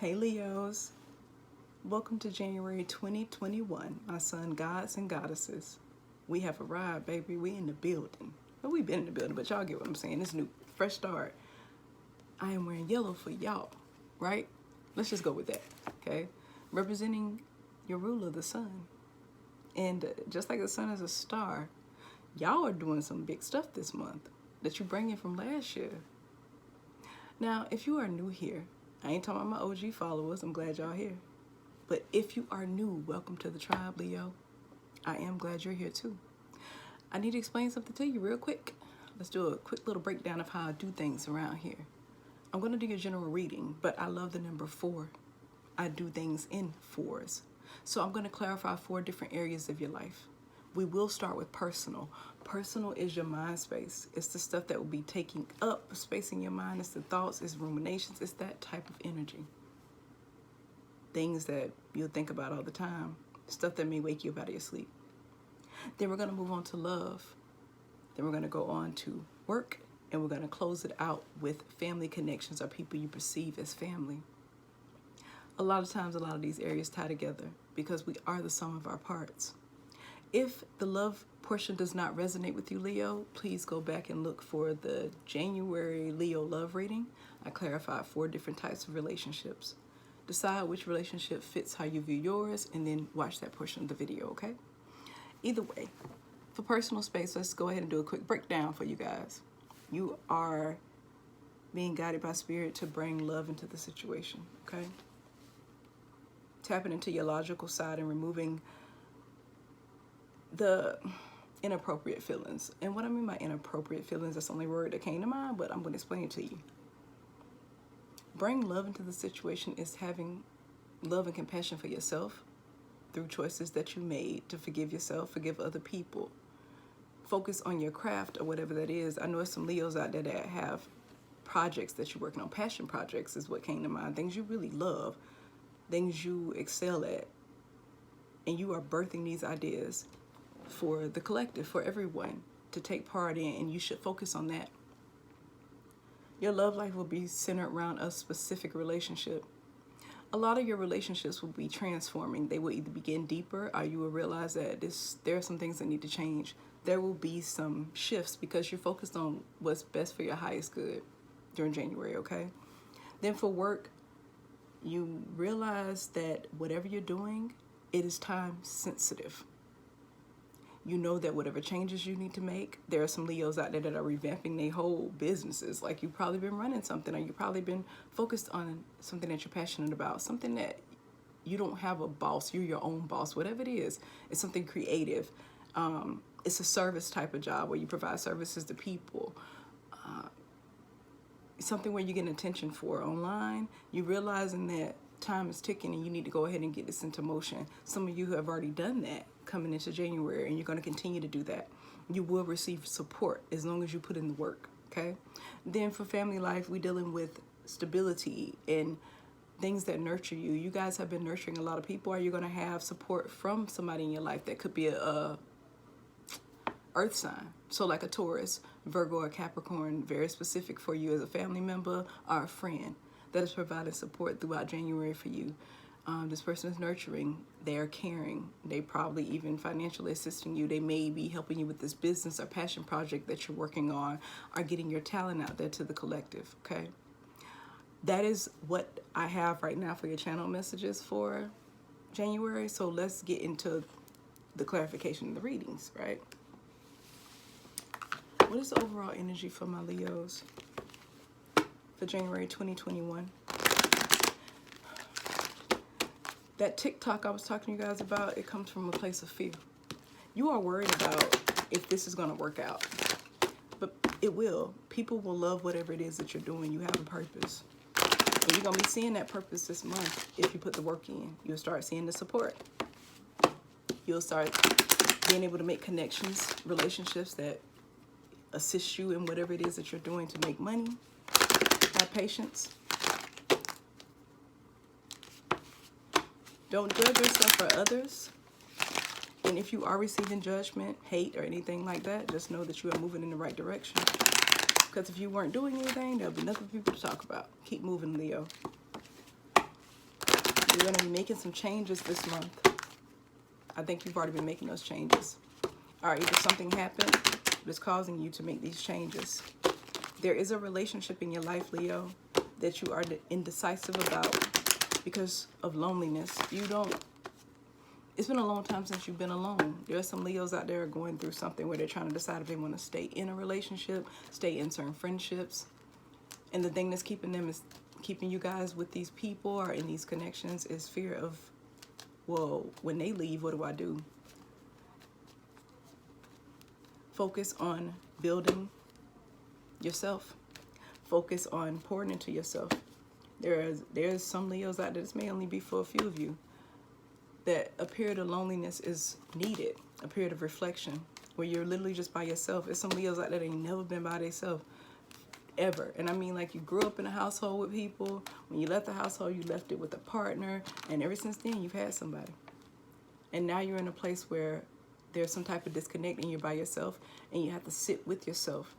Hey Leos, welcome to January 2021, my sun gods and goddesses. We have arrived, baby. We in the building. Well, we've been in the building, but y'all get what I'm saying. It's new, fresh start. I am wearing yellow for y'all, right? Let's just go with that, okay? Representing your ruler, the sun. And just like the sun is a star, y'all are doing some big stuff this month that you bring in from last year. Now, if you are new here, I ain't talking about my OG followers. I'm glad y'all here. But if you are new, welcome to the tribe, Leo. I am glad you're here too. I need to explain something to you real quick. Let's do a quick little breakdown of how I do things around here. I'm going to do your general reading, but I love the number 4. I do things in 4s. So I'm going to clarify 4 different areas of your life. We will start with personal. Personal is your mind space. It's the stuff that will be taking up space in your mind. It's the thoughts, it's ruminations, it's that type of energy. Things that you'll think about all the time. Stuff that may wake you up out of your sleep. Then we're going to move on to love. Then we're going to go on to work. And we're going to close it out with family connections or people you perceive as family. A lot of times, a lot of these areas tie together because we are the sum of our parts. If the love portion does not resonate with you, Leo, please go back and look for the January Leo love reading. I clarified 4 different types of relationships. Decide which relationship fits how you view yours and then watch that portion of the video, okay? Either way, for personal space, let's go ahead and do a quick breakdown for you guys. You are being guided by spirit to bring love into the situation, okay? Tapping into your logical side and removing the inappropriate feelings. And what I mean by inappropriate feelings, that's the only word that came to mind, but I'm going to explain it to you. Bring love into the situation is having love and compassion for yourself through choices that you made to forgive yourself, forgive other people. Focus on your craft or whatever that is. I know there's some Leos out there that have projects that you're working on. Passion projects is what came to mind. Things you really love, things you excel at. And you are birthing these ideas for the collective, for everyone to take part in, and you should focus on that. Your love life will be centered around a specific relationship. A lot of your relationships will be transforming. They will either begin deeper or you will realize that there are some things that need to change. There will be some shifts because you're focused on what's best for your highest good during January, okay? Then for work, you realize that whatever you're doing, it is time sensitive. You know that whatever changes you need to make, there are some Leos out there that are revamping their whole businesses. Like you've probably been running something or you've probably been focused on something that you're passionate about, something that you don't have a boss, you're your own boss, whatever it is. It's something creative. It's a service type of job where you provide services to people. Something where you get attention for online. You're realizing that time is ticking and you need to go ahead and get this into motion. Some of you have already done that coming into January, and you're going to continue to do that. You will receive support as long as you put in the work, okay? Then for family life, we're dealing with stability and things that nurture you. You guys have been nurturing a lot of people. Are you going to have support from somebody in your life that could be a earth sign? So like a Taurus, Virgo, or Capricorn, very specific for you as a family member or a friend that is providing support throughout January for you. This person is nurturing, they are caring, they probably even financially assisting you. They may be helping you with this business or passion project that you're working on, or getting your talent out there to the collective, okay? That is what I have right now for your channel messages for January. So let's get into the clarification of the readings, right? What is the overall energy for my Leos for January 2021? That TikTok I was talking to you guys about, it comes from a place of fear. You are worried about if this is going to work out. But it will. People will love whatever it is that you're doing. You have a purpose. And you're going to be seeing that purpose this month if you put the work in. You'll start seeing the support. You'll start being able to make connections, relationships that assist you in whatever it is that you're doing to make money. Have patience. Don't judge yourself for others. And if you are receiving judgment, hate, or anything like that, just know that you are moving in the right direction. Because if you weren't doing anything, there'll be nothing for people to talk about. Keep moving, Leo. You're going to be making some changes this month. I think you've already been making those changes. Or either something happened that's causing you to make these changes. There is a relationship in your life, Leo, that you are indecisive about because of loneliness. It's been a long time since you've been alone. There are some Leos out there going through something where they're trying to decide if they want to stay in a relationship, stay in certain friendships. And the thing that's keeping you guys with these people or in these connections is fear of, well, when they leave, what do I do? Focus on building yourself. Focus on pouring into yourself. There's some Leos out there, this may only be for a few of you, that a period of loneliness is needed, a period of reflection, where you're literally just by yourself. There's some Leos out there that ain't never been by themselves, ever. And I mean, like, you grew up in a household with people. When you left the household, you left it with a partner. And ever since then, you've had somebody. And now you're in a place where there's some type of disconnect and you're by yourself. And you have to sit with yourself.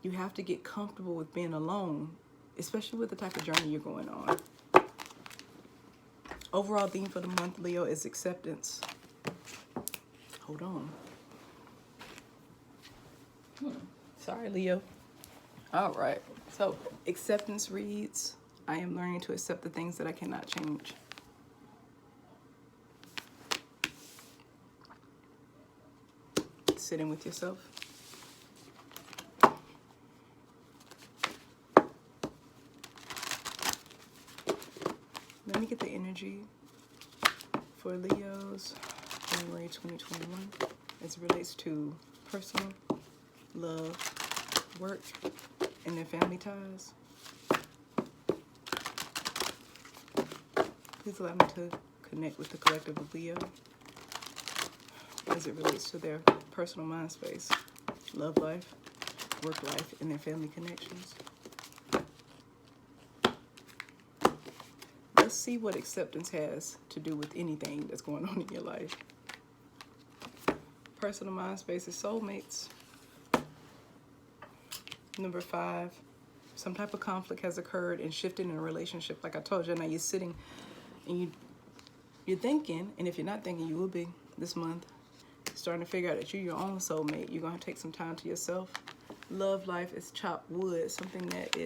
You have to get comfortable with being alone, especially with the type of journey you're going on. Overall theme for the month, Leo, is acceptance. Hold on. Sorry, Leo. All right. So, acceptance reads, I am learning to accept the things that I cannot change. Sitting with yourself. Let me get the energy for Leo's January 2021 as it relates to personal, love, work, and their family ties. Please allow me to connect with the collective of Leo as it relates to their personal mind space, love life, work life, and their family connections. Let's see what acceptance has to do with anything that's going on in your life. Personal mind space is soulmates. Number 5, some type of conflict has occurred and shifted in a relationship. Like I told you, now you're sitting and you're thinking, and if you're not thinking, you will be this month, starting to figure out that you're your own soulmate. You're going to take some time to yourself. Love life is chopped wood, something that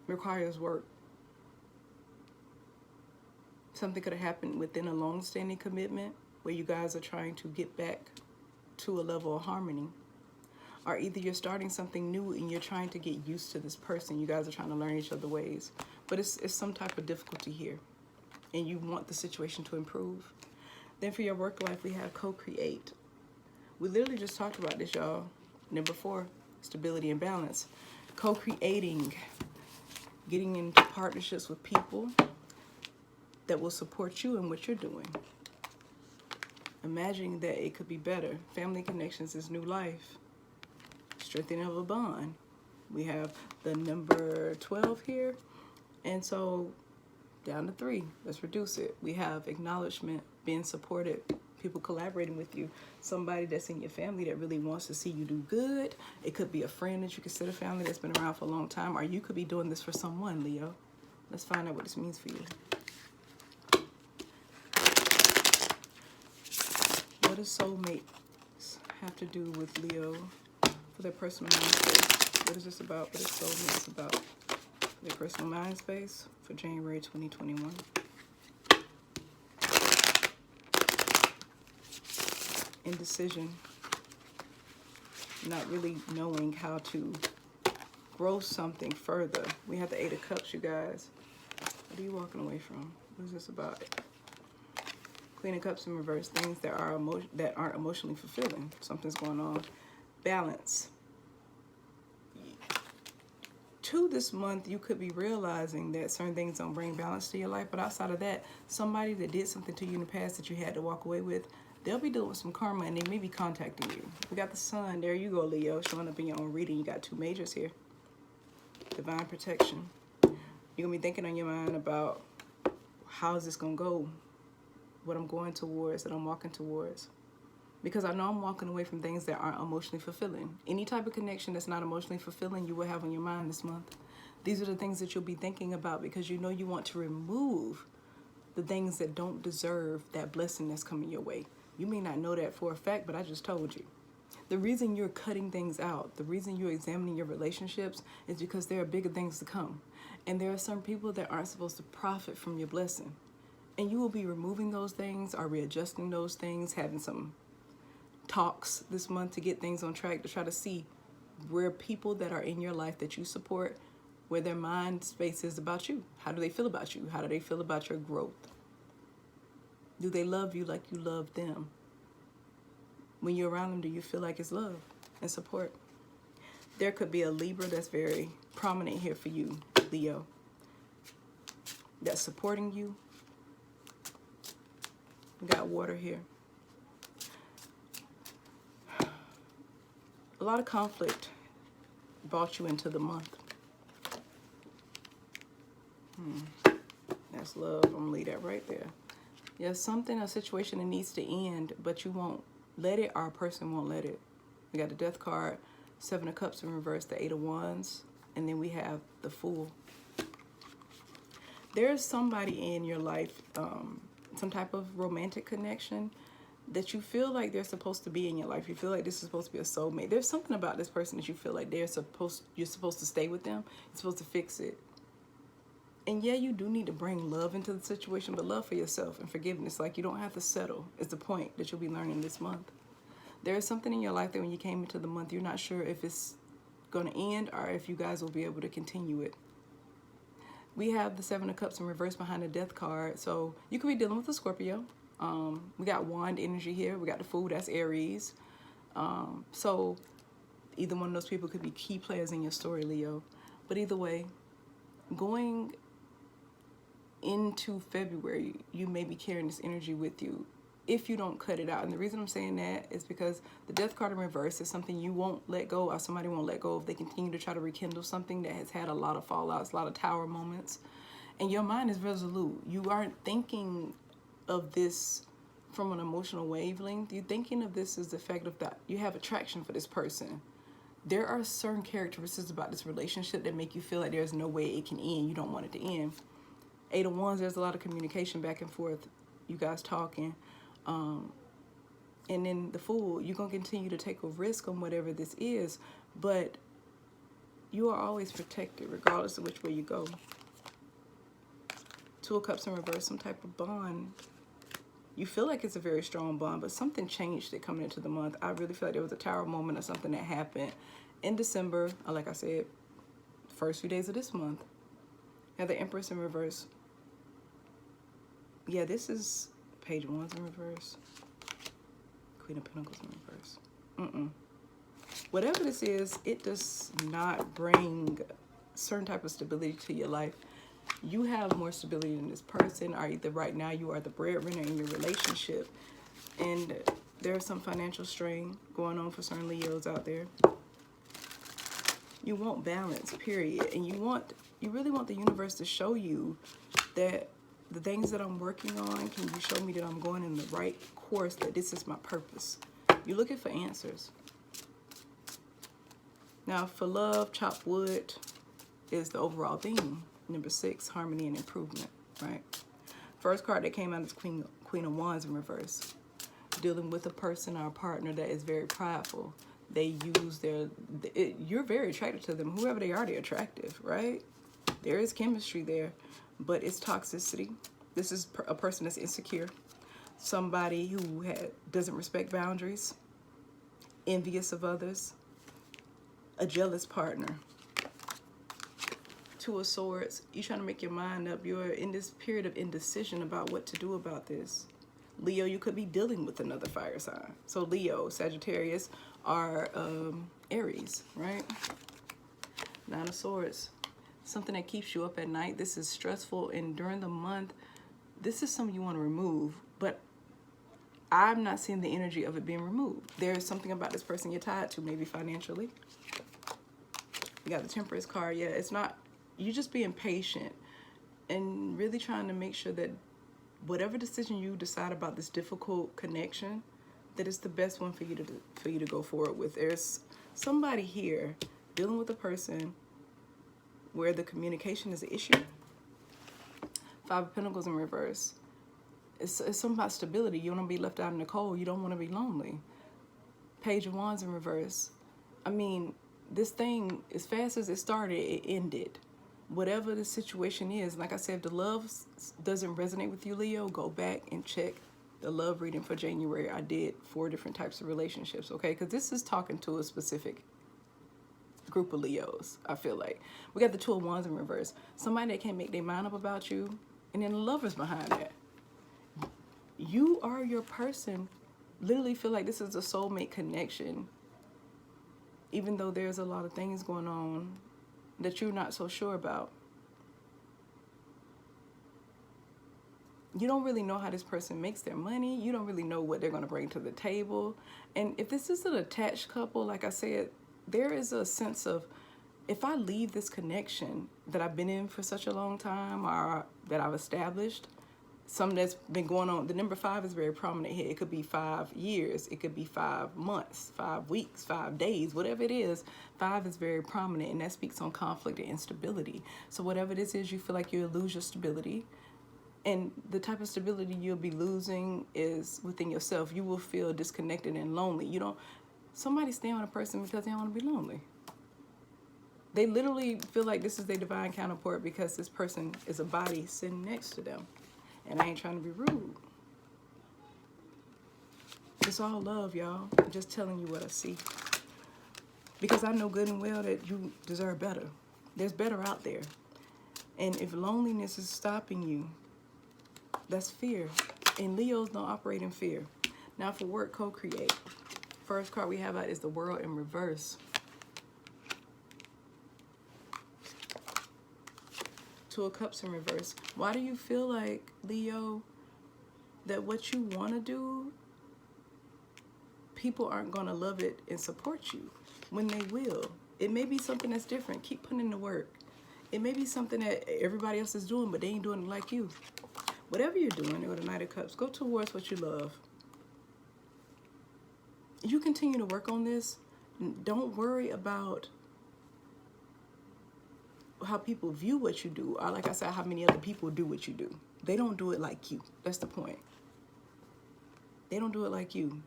requires work. Something could have happened within a long-standing commitment where you guys are trying to get back to a level of harmony. Or either you're starting something new and you're trying to get used to this person. You guys are trying to learn each other's ways. But it's some type of difficulty here. And you want the situation to improve. Then for your work life, we have co-create. We literally just talked about this, y'all. Number 4, stability and balance. Co-creating. Getting into partnerships with people that will support you in what you're doing. Imagining that it could be better. Family connections is new life. Strengthening of a bond. We have the number 12 here. And so down to 3. Let's reduce it. We have acknowledgement, being supported, people collaborating with you. Somebody that's in your family that really wants to see you do good. It could be a friend that you consider family that's been around for a long time. Or you could be doing this for someone, Leo. Let's find out what this means for you. What does soulmates have to do with Leo for their personal mind space? What is this about? What is soulmates about for their personal mind space for January 2021? Indecision. Not really knowing how to grow something further. We have the 8 of Cups, you guys. What are you walking away from? What is this about? Queen of Cups in reverse. Things that aren't emotionally fulfilling. Something's going on. Balance. This month, you could be realizing that certain things don't bring balance to your life. But outside of that, somebody that did something to you in the past that you had to walk away with, they'll be doing some karma and they may be contacting you. We got the Sun. There you go, Leo. Showing up in your own reading. You got 2 majors here. Divine protection. You're going to be thinking on your mind about how is this going to go? What I'm going towards, that I'm walking towards. Because I know I'm walking away from things that aren't emotionally fulfilling. Any type of connection that's not emotionally fulfilling, you will have on your mind this month. These are the things that you'll be thinking about because you know you want to remove the things that don't deserve that blessing that's coming your way. You may not know that for a fact, but I just told you. The reason you're cutting things out, the reason you're examining your relationships is because there are bigger things to come. And there are some people that aren't supposed to profit from your blessing. And you will be removing those things or readjusting those things, having some talks this month to get things on track, to try to see where people that are in your life that you support, where their mind space is about you. How do they feel about you? How do they feel about your growth? Do they love you like you love them? When you're around them, do you feel like it's love and support? There could be a Libra that's very prominent here for you, Leo, that's supporting you. We got water here. A lot of conflict brought you into the month. That's love. I'm gonna leave that right there. Yeah, a situation that needs to end, but you won't let it, or a person won't let it. We got the Death card, Seven of Cups in reverse, the Eight of Wands, and then we have the Fool. There's somebody in your life, some type of romantic connection that you feel like they're supposed to be in your life. You feel like this is supposed to be a soulmate. There's something about this person that you feel like you're supposed to stay with them. You're supposed to fix it. And yeah, you do need to bring love into the situation, but love for yourself and forgiveness. Like, you don't have to settle is the point that you'll be learning this month. There is something in your life that when you came into the month, you're not sure if it's going to end or if you guys will be able to continue it. We have the Seven of Cups in reverse behind the Death card. So you could be dealing with a Scorpio. We got Wand energy here. We got the Fool, that's Aries. So either one of those people could be key players in your story, Leo. But either way, going into February, you may be carrying this energy with you if you don't cut it out. And the reason I'm saying that is because the Death card in reverse is something you won't let go, or somebody won't let go if they continue to try to rekindle something that has had a lot of fallouts, a lot of tower moments. And your mind is resolute. You aren't thinking of this from an emotional wavelength. You're thinking of this as the fact of that you have attraction for this person. There are certain characteristics about this relationship that make you feel like there's no way it can end. You don't want it to end. Eight of Wands, there's a lot of communication back and forth, you guys talking. And then the Fool, you're going to continue to take a risk on whatever this is, but you are always protected regardless of which way you go. Two of Cups in reverse, some type of bond. You feel like it's a very strong bond, but something changed it coming into the month. I really feel like there was a tower moment or something that happened in December, or like I said, first few days of this month. Have the Empress in reverse. Yeah, this is Page of Wands in reverse. Queen of Pentacles in reverse. Whatever this is, it does not bring certain type of stability to your life. You have more stability than this person, or either right now you are the breadwinner in your relationship. And there's some financial strain going on for certain Leos out there. You want balance, period. And you really want the universe to show you that the things that I'm working on, can you show me that I'm going in the right course, that this is my purpose? You're looking for answers. Now, for love, chop wood is the overall theme. Number 6, harmony and improvement, right? First card that came out is Queen of Wands in reverse. Dealing with a person or a partner that is very prideful. They use you're very attracted to them. Whoever they are, they're attractive, right? There is chemistry there, but it's toxicity. This is a person that's insecure. Somebody who doesn't respect boundaries, envious of others, a jealous partner. Two of Swords, you're trying to make your mind up. You're in this period of indecision about what to do about this. Leo, you could be dealing with another fire sign. So Leo, Sagittarius, are Aries, right? Nine of Swords, something that keeps you up at night. This is stressful, and during the month, this is something you want to remove, but I'm not seeing the energy of it being removed. There's something about this person you're tied to, maybe financially. You got the Temperance card. Yeah, it's not, you're just being patient and really trying to make sure that whatever decision you decide about this difficult connection, that it's the best one for you to go forward with. There's somebody here dealing with a person where the communication is the issue. Five of Pentacles in reverse. It's something about stability. You don't want to be left out in the cold. You don't want to be lonely. Page of Wands in reverse. I mean, this thing, as fast as it started, it ended. Whatever the situation is, like I said, if the love doesn't resonate with you, Leo, go back and check the love reading for January. I did 4 different types of relationships, okay? Because this is talking to a specific group of Leos, I feel like. We got the Two of Wands in reverse. Somebody that can't make their mind up about you, and then the lovers behind that. You are your person. Literally feel like this is a soulmate connection, even though there's a lot of things going on that you're not so sure about. You don't really know how this person makes their money. You don't really know what they're going to bring to the table. And if this is an attached couple, like I said, there is a sense of, if I leave this connection that I've been in for such a long time, or that I've established, something that's been going on. The number 5 is very prominent here. It could be 5 years. It could be 5 months, 5 weeks, 5 days, whatever it is. 5 is very prominent, and that speaks on conflict and instability. So whatever this is, you feel like you'll lose your stability. And the type of stability you'll be losing is within yourself. You will feel disconnected and lonely. Somebody stay on a person because they don't want to be lonely. They literally feel like this is their divine counterpart because this person is a body sitting next to them. And I ain't trying to be rude. It's all love, y'all. I'm just telling you what I see. Because I know good and well that you deserve better. There's better out there. And if loneliness is stopping you, that's fear. And Leos don't operate in fear. Now for work, co-create. First card we have out is the World in reverse. Two of Cups in reverse. Why do you feel like, Leo, that what you want to do, people aren't going to love it and support you when they will? It may be something that's different. Keep putting in the work. It may be something that everybody else is doing, but they ain't doing it like you. Whatever you're doing with the Knight of Cups, go towards what you love. You continue to work on this. Don't worry about how people view what you do, or like I said, how many other people do what you do. They don't do it like you. That's the point. They don't do it like you.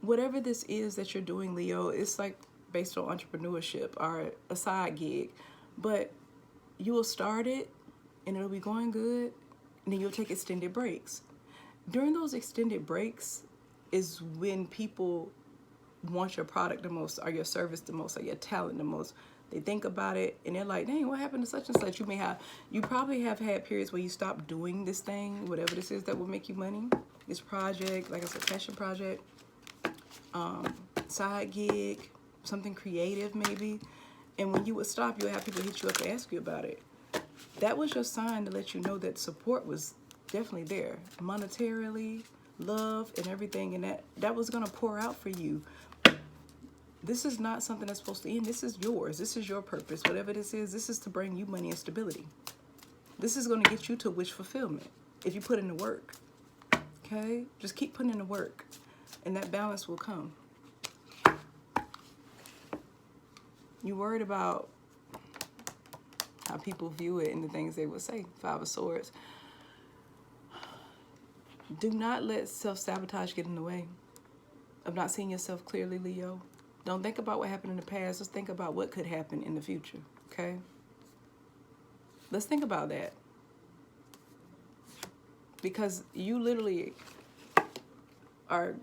Whatever this is that you're doing, Leo, it's like based on entrepreneurship or a side gig, but you will start it and it'll be going good, and then you'll take extended breaks. During those extended breaks is when people want your product the most, or your service the most, or your talent the most. They think about it and they're like, dang, what happened to such and such? You probably have had periods where you stopped doing this thing, whatever this is that will make you money. This project, like I said, passion project, side gig, something creative maybe. And when you would stop, you would have people hit you up to ask you about it. That was your sign to let you know that support was definitely there. Monetarily, love, and everything. And that was going to pour out for you. This is not something that's supposed to end. This is yours. This is your purpose. Whatever this is to bring you money and stability. This is going to get you to wish fulfillment if you put in the work. Okay? Just keep putting in the work, and that balance will come. You worried about how people view it and the things they would say. 5 of Swords. Do not let self-sabotage get in the way of not seeing yourself clearly, Leo. Don't think about what happened in the past. Just think about what could happen in the future, okay? Let's think about that. Because you literally are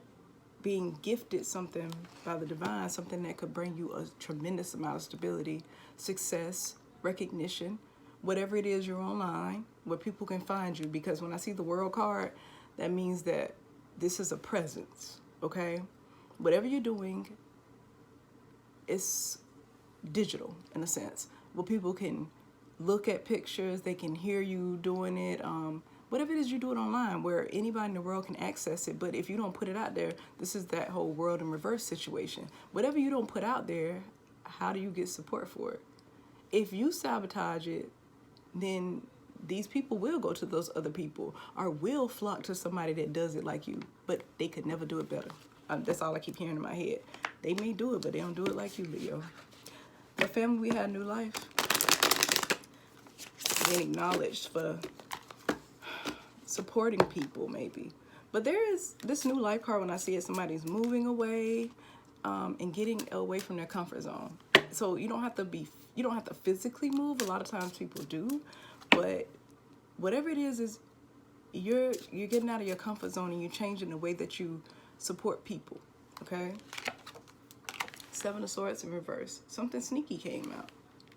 being gifted something by the divine, something that could bring you a tremendous amount of stability, success, recognition, whatever it is you're online, where people can find you. Because when I see the World card, that means that this is a presence, okay? Whatever you're doing, it's digital in a sense, where people can look at pictures, they can hear you doing it, whatever it is you do it online, where anybody in the world can access it. But if you don't put it out there, this is that whole world in reverse situation. Whatever you don't put out there, how do you get support for it? If you sabotage it, then these people will go to those other people, or will flock to somebody that does it like you, but they could never do it better. That's all I keep hearing in my head. They may do it, but they don't do it like you, Leo. The family, we had new life. Being acknowledged for supporting people, maybe. But there is this new life card when I see it, somebody's moving away and getting away from their comfort zone. So you don't have to physically move. A lot of times people do, but whatever it is you're getting out of your comfort zone and you're changing the way that you support people. Okay. 7 of Swords in reverse. Something sneaky came out.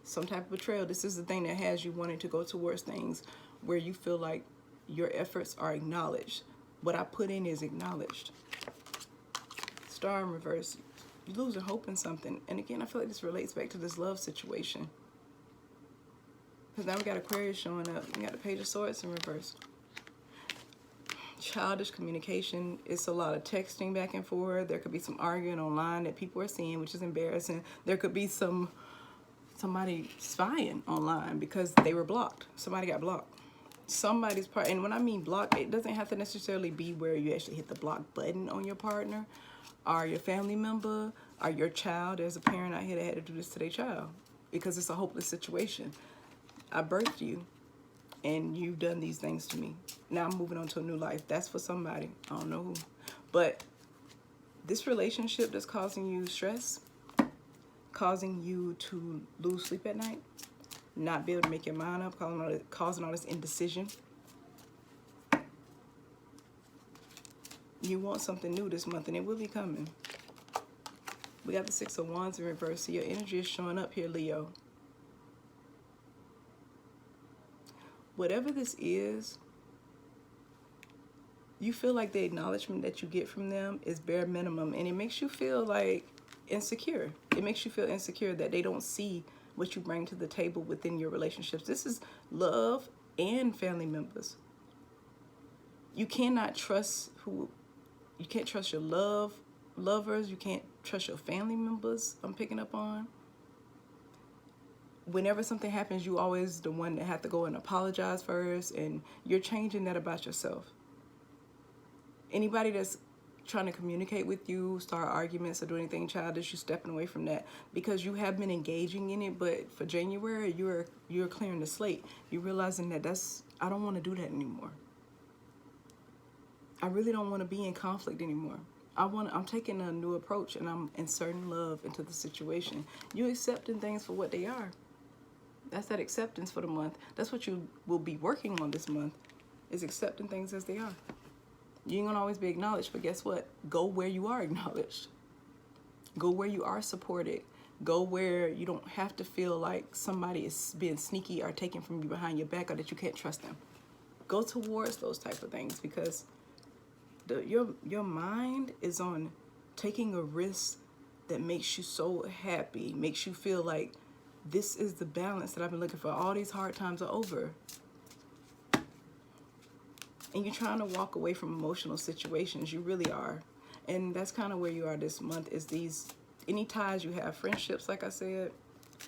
Some type of betrayal. This is the thing that has you wanting to go towards things where you feel like your efforts are acknowledged. What I put in is acknowledged. Star in reverse. You're losing hope in something. And again, I feel like this relates back to this love situation. Because now we got Aquarius showing up. We got the Page of Swords in reverse. Childish communication. It's a lot of texting back and forth. There could be some arguing online that people are seeing, which is embarrassing. There could be somebody spying online because they were blocked. Somebody got blocked. Somebody's part, and when I mean block, it doesn't have to necessarily be where you actually hit the block button on your partner or your family member or your child. There's a parent out here that had to do this to their child because it's a hopeless situation. I birthed you and you've done these things to me. Now I'm moving on to a new life. That's for somebody. I don't know who. But this relationship that's causing you stress, causing you to lose sleep at night, not be able to make your mind up, causing all this indecision. You want something new this month, and it will be coming. We got the 6 of Wands in reverse, so your energy is showing up here, Leo. Whatever this is, you feel like the acknowledgement that you get from them is bare minimum, and it makes you feel like insecure. It makes you feel insecure that they don't see what you bring to the table within your relationships. This is love and family members. You cannot trust you can't trust your lovers. You can't trust your family members. I'm picking up on. Whenever something happens, you always the one that have to go and apologize first, and you're changing that about yourself. Anybody that's trying to communicate with you, start arguments or do anything childish, you're stepping away from that because you have been engaging in it. But for January, you're clearing the slate. You're realizing that I don't want to do that anymore. I really don't want to be in conflict anymore. I'm taking a new approach and I'm inserting love into the situation. You're accepting things for what they are. That's that acceptance for the month. That's what you will be working on this month, is accepting things as they are. You ain't gonna always be acknowledged, but guess what? Go where you are acknowledged. Go where you are supported. Go where you don't have to feel like somebody is being sneaky or taking from you behind your back or that you can't trust them. Go towards those type of things because your mind is on taking a risk that makes you so happy, makes you feel like this is the balance that I've been looking for. All these hard times are over. And you're trying to walk away from emotional situations. You really are. And that's kind of where you are this month, is any ties you have, friendships, like I said,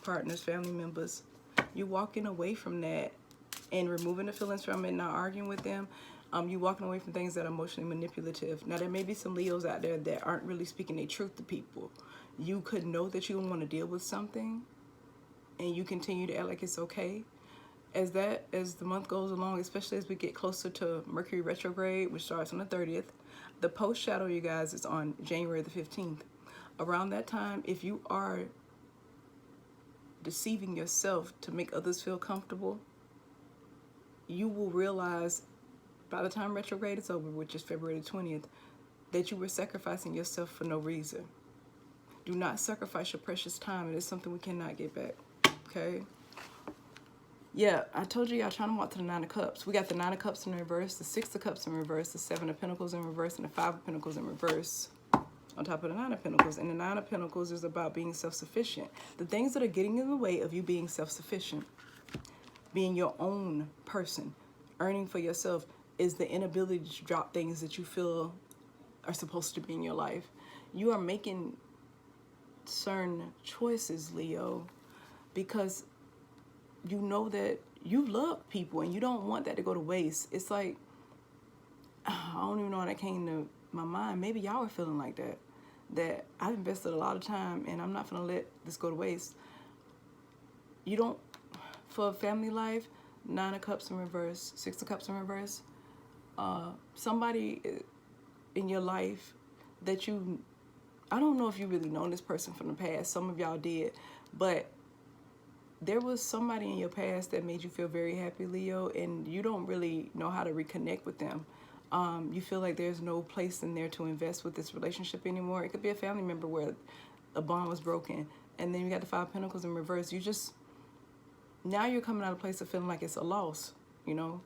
partners, family members. You're walking away from that and removing the feelings from it, not arguing with them. You're walking away from things that are emotionally manipulative. Now, there may be some Leos out there that aren't really speaking their truth to people. You could know that you don't want to deal with something and you continue to act like it's okay. As the month goes along, especially as we get closer to Mercury retrograde, which starts on the 30th, the post shadow, you guys, is on January the 15th. Around that time, if you are deceiving yourself to make others feel comfortable, you will realize by the time retrograde is over, which is February the 20th, that you were sacrificing yourself for no reason. Do not sacrifice your precious time. It is something we cannot get back. Okay? Yeah, I told you y'all trying to walk to the 9 of Cups. We got the 9 of Cups in reverse, the 6 of Cups in reverse, the 7 of Pentacles in reverse, and the 5 of Pentacles in reverse on top of the 9 of Pentacles. And the 9 of Pentacles is about being self-sufficient. The things that are getting in the way of you being self-sufficient, being your own person, earning for yourself, is the inability to drop things that you feel are supposed to be in your life. You are making certain choices, Leo, because you know that you love people and you don't want that to go to waste. It's like, I don't even know how that came to my mind. Maybe y'all are feeling like that I've invested a lot of time and I'm not gonna let this go to waste. You don't, for family life, 9 of Cups in reverse, 6 of Cups in reverse, somebody in your life that you, I don't know if you really know this person from the past. Some of y'all did, but there was somebody in your past that made you feel very happy, Leo, and you don't really know how to reconnect with them. You feel like there's no place in there to invest with this relationship anymore. It could be a family member where a bond was broken, and then you got the 5 of Pentacles in reverse. You just, now you're coming out of a place of feeling like it's a loss, you know.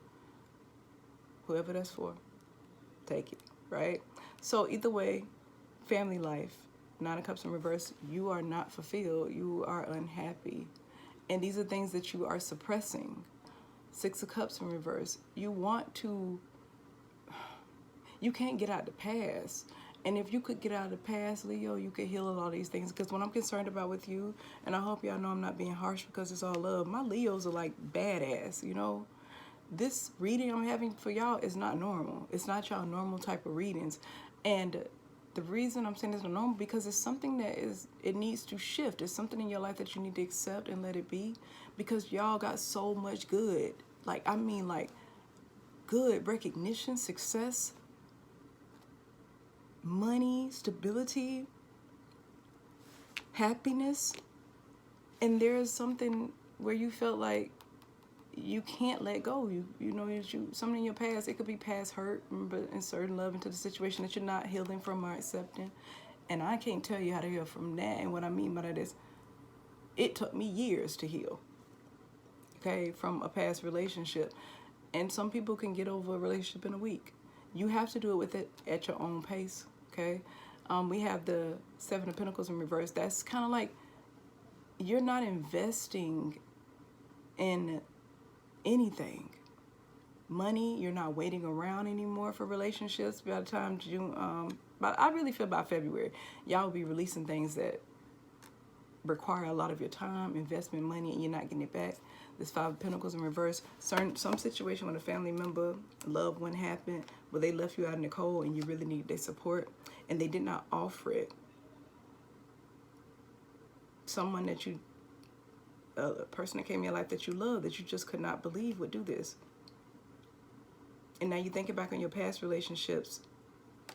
Whoever that's for, take it, right? So either way, family life, 9 of Cups in reverse, you are not fulfilled. You are unhappy. And these are things that you are suppressing. 6 of Cups in reverse, you want to, you can't get out the past. And if you could get out of the past, Leo, you could heal a lot of these things. Because what I'm concerned about with you, and I hope y'all know I'm not being harsh because it's all love, my Leos are like badass, you know. This reading I'm having for y'all is not normal. It's not y'all normal type of readings. And the reason I'm saying it's not normal, because it's something that is, it needs to shift. It's something in your life that you need to accept and let it be. Because y'all got so much good. Like, I mean, like, good recognition, success, money, stability, happiness. And there's something where you felt like you can't let go. You know, something in your past, it could be past hurt, but inserting love into the situation that you're not healing from or accepting. And I can't tell you how to heal from that. And what I mean by that is, it took me years to heal, okay, from a past relationship. And some people can get over a relationship in a week. You have to do it with it at your own pace, okay? We have the 7 of Pentacles in reverse. That's kind of like, you're not investing in anything. Money, you're not waiting around anymore for relationships. By the time June, but I really feel by February, y'all will be releasing things that require a lot of your time, investment, money, and you're not getting it back. This 5 of Pentacles in reverse. Some situation with a family member, loved one happened, where they left you out in the cold and you really needed their support, and they did not offer it. Someone that you, a person that came in your life that you love, that you just could not believe would do this. And now you thinking back on your past relationships,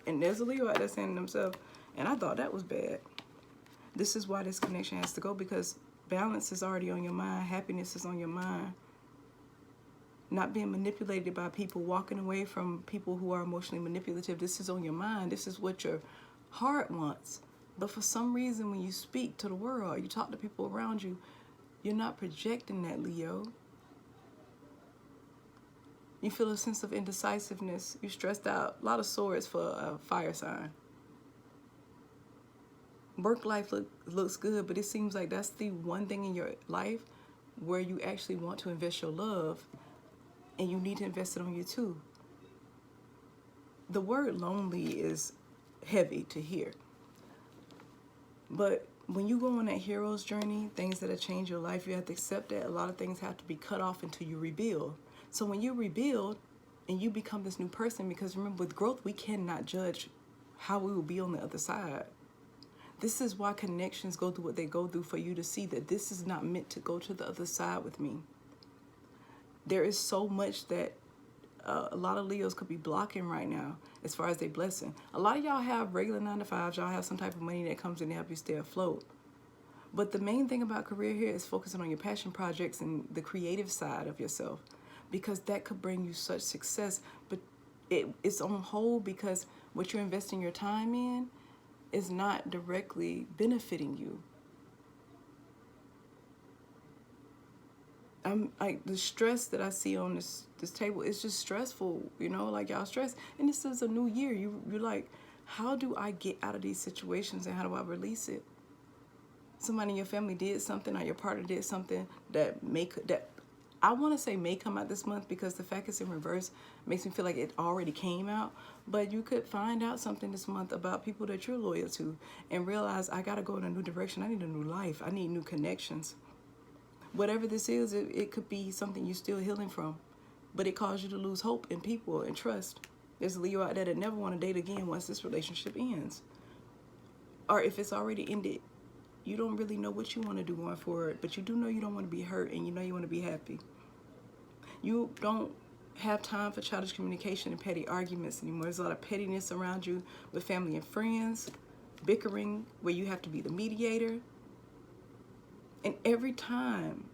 and there's a Leo out there saying to themselves, and I thought that was bad. This is why this connection has to go, because balance is already on your mind. Happiness is on your mind. Not being manipulated by people, walking away from people who are emotionally manipulative. This is on your mind. This is what your heart wants. But for some reason, when you speak to the world, you talk to people around you, you're not projecting that, Leo. You feel a sense of indecisiveness. You're stressed out. A lot of swords for a fire sign. Work life looks good, but it seems like that's the one thing in your life where you actually want to invest your love, and you need to invest it on you too. The word lonely is heavy to hear. But when you go on that hero's journey, things that have changed your life, you have to accept that a lot of things have to be cut off until you rebuild. So when you rebuild and you become this new person, because remember, with growth, we cannot judge how we will be on the other side. This is why connections go through what they go through, for you to see that this is not meant to go to the other side with me. There is so much that a lot of Leos could be blocking right now as far as their blessing. A lot of y'all have regular 9-to-5s. Y'all have some type of money that comes in to help you stay afloat. But the main thing about career here is focusing on your passion projects and the creative side of yourself, because that could bring you such success. But it's on hold because what you're investing your time in is not directly benefiting you. I'm like, the stress that I see on this table is just stressful, you know, like y'all stressed. And this is a new year. You're like, how do I get out of these situations and how do I release it? Somebody in your family did something, or your partner did something that I want to say may come out this month, because the fact it's in reverse makes me feel like it already came out. But you could find out something this month about people that you're loyal to and realize, I got to go in a new direction. I need a new life. I need new connections. Whatever this is, it could be something you're still healing from, but it caused you to lose hope in people and trust. There's a Leo out there that never want to date again once this relationship ends. Or if it's already ended, You don't really know what you want to do going forward, but you do know you don't want to be hurt, and you know you want to be happy. You don't have time for childish communication and petty arguments anymore. There's a lot of pettiness around you with family and friends, bickering where you have to be the mediator. And every time,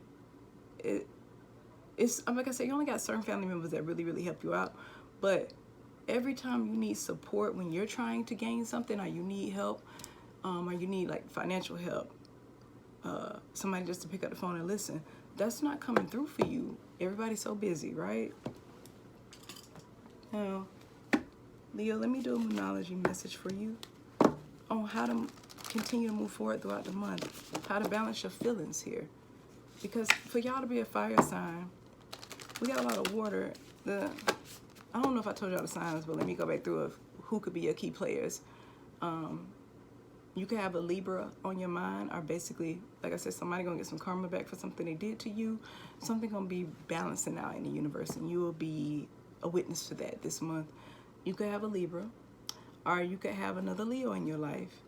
it's like I said, you only got certain family members that really, really help you out. But every time you need support when you're trying to gain something, or you need help, or you need like financial help, somebody just to pick up the phone and listen, that's not coming through for you. Everybody's so busy, right? Now, Leo, let me do a numerology message for you on how to continue to move forward throughout the month, how to balance your feelings here. Because for y'all to be a fire sign, we got a lot of water. I don't know if I told y'all the signs, but let me go back through of who could be your key players. You could have a Libra on your mind, or basically, like I said, somebody gonna get some karma back for something they did to you. Something gonna be balancing out in the universe, and you will be a witness to that this month. You could have a Libra, or you could have another Leo in your life.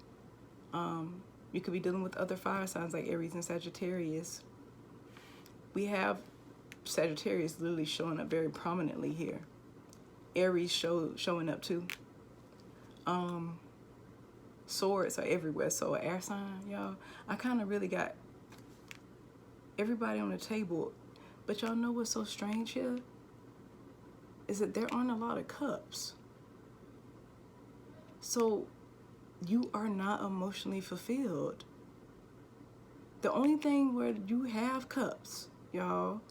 You could be dealing with other fire signs like Aries and Sagittarius. We have Sagittarius literally showing up very prominently here. Aries showing up too. Swords are everywhere. So air sign, y'all. I kind of really got everybody on the table. But y'all know what's so strange here? Is that there aren't a lot of cups. So you are not emotionally fulfilled. The only thing where you have cups, y'all,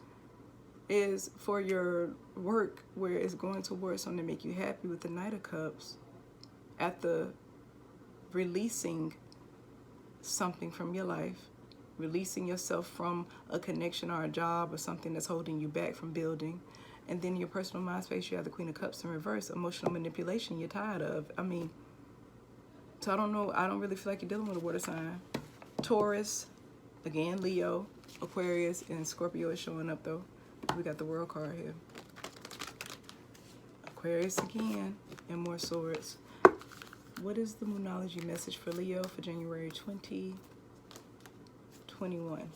is for your work, where it's going towards something to make you happy with the Knight of Cups. At the releasing something from your life, releasing yourself from a connection or a job or something that's holding you back from building. And then your personal mind space, you have the Queen of Cups in reverse, emotional manipulation you're tired of. I mean, so I don't know, I don't really feel like you're dealing with a water sign. Taurus, again, Leo, Aquarius, and Scorpio is showing up though. We got the World card here. Aquarius again, and more swords. What is the Moonology message for Leo for January 2021?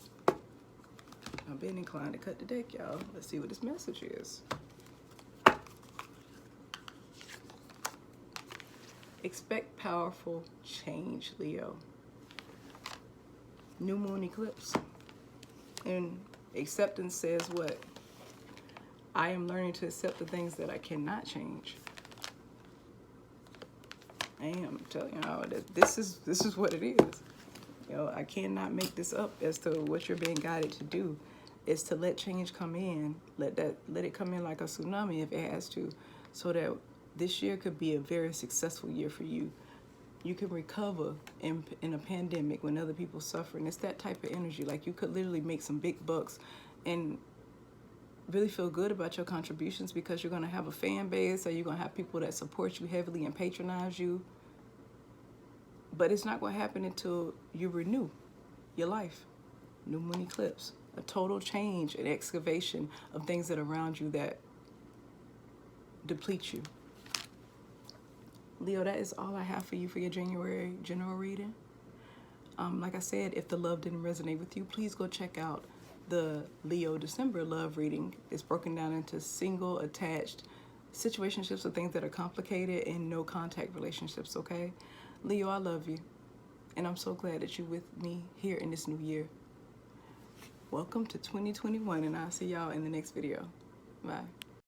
I've been inclined to cut the deck, y'all. Let's see what this message is. Expect powerful change, Leo. New moon eclipse. And acceptance says what? I am learning to accept the things that I cannot change. I am telling y'all that this is what it is. You know, I cannot make this up as to what you're being guided to do. Is to let change come in, let it come in like a tsunami if it has to, so that this year could be a very successful year for you. You can recover in a pandemic when other people suffer, and it's that type of energy. Like you could literally make some big bucks and really feel good about your contributions, because you're going to have a fan base, or you're going to have people that support you heavily and patronize you. But it's not going to happen until you renew your life. New moon eclipse. A total change and excavation of things that are around you that deplete you. Leo, that is all I have for you for your January general reading. Like I said, if the love didn't resonate with you, please go check out the Leo December love reading. It's broken down into single, attached situationships, or things that are complicated, and no contact relationships, okay? Leo, I love you. And I'm so glad that you're with me here in this new year. Welcome to 2021, and I'll see y'all in the next video. Bye.